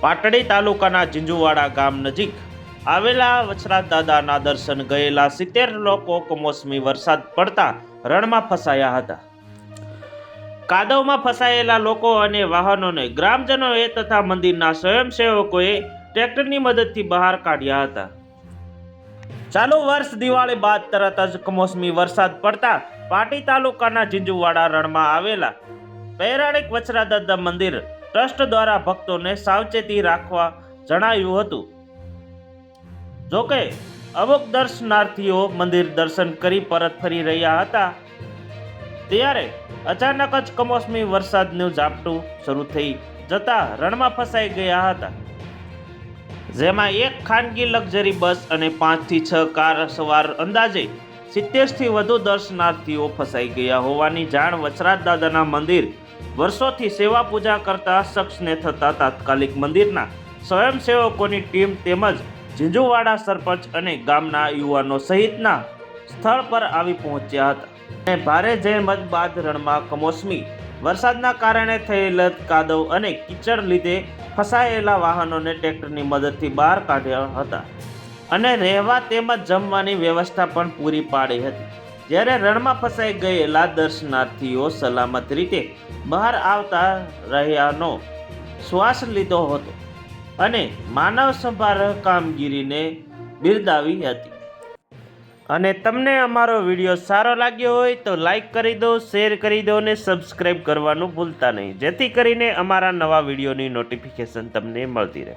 પાટડી તાલુકાના ઝીંઝુવાડા ગામ નજીક આવેલા વચરાજ દાદાના દર્શન ગયેલા 70 લોકો કમોસમી વરસાદ પડતા રણમાં ફસાયા હતા। કાદવમાં ફસાયેલા લોકો અને વાહનોને ગ્રામજનોએ તથા મંદિરના સ્વયંસેવકોએ ટ્રેક્ટરની મદદથી બહાર કાઢ્યા હતા। ચાલુ વર્ષ દિવાળી બાદ તરત જ કમોસમી વરસાદ પડતા પાટી તાલુકાના ઝીંઝુવાડા રણમાં આવેલા પૌરાણિક વચરાજ દાદા મંદિર ટ્રસ્ટ દ્વારા ભક્તોને સાવચેતી રાખવા જણાવ્યું હતું। જોકે અમુક દર્શનાર્થીઓ મંદિર દર્શન કરી પરત ફરી રહ્યા હતા ત્યારે અચાનક જ કમોસમી વરસાદનું ઝાપટું શરૂ થઈ જતા રણમાં ફસાઈ ગયા હતા, જેમાં એક ખાનગી લક્ઝરી બસ અને 5 થી 6 કાર સવાર અંદાજે 70 થી વધુ દર્શનાર્થીઓ ફસાઈ ગયા હોવાની જાણ વચરાજ દાદાના મંદિર વર્ષોથી સેવા પૂજા કરતા શખ્સને થતા તાત્કાલિક મંદિરના સ્વયંસેવકોની ટીમ તેમજ ઝીંઝુવાડા સરપંચ અને ગામના યુવાનો સહિતના સ્થળ પર આવી પહોંચ્યા હતા અને ભારે જહેમત બાદ રણમાં કમોસમી વરસાદના કારણે થયેલ કાદવ અને કીચડ લીધે ફસાયેલા વાહનોને ટ્રેક્ટરની મદદથી બહાર કાઢ્યા હતા અને રહેવા તેમજ જમવાની વ્યવસ્થા પણ પૂરી પાડી હતી। જ્યારે રણમાં ફસાઈ ગયેલા દર્શનાર્થીઓ સલામત રીતે બહાર આવતા રહ્યાનો શ્વાસ લીધો હતો અને માનવ સંભાળ કામગીરીને બિરદાવી હતી। અને તમને અમારો વિડીયો સારો લાગ્યો હોય તો લાઈક કરી દો, શેર કરી દો અને સબસ્ક્રાઈબ કરવાનું ભૂલતા નહીં, જેથી કરીને અમારા નવા વિડીયોની નોટિફિકેશન તમને મળતી રહે।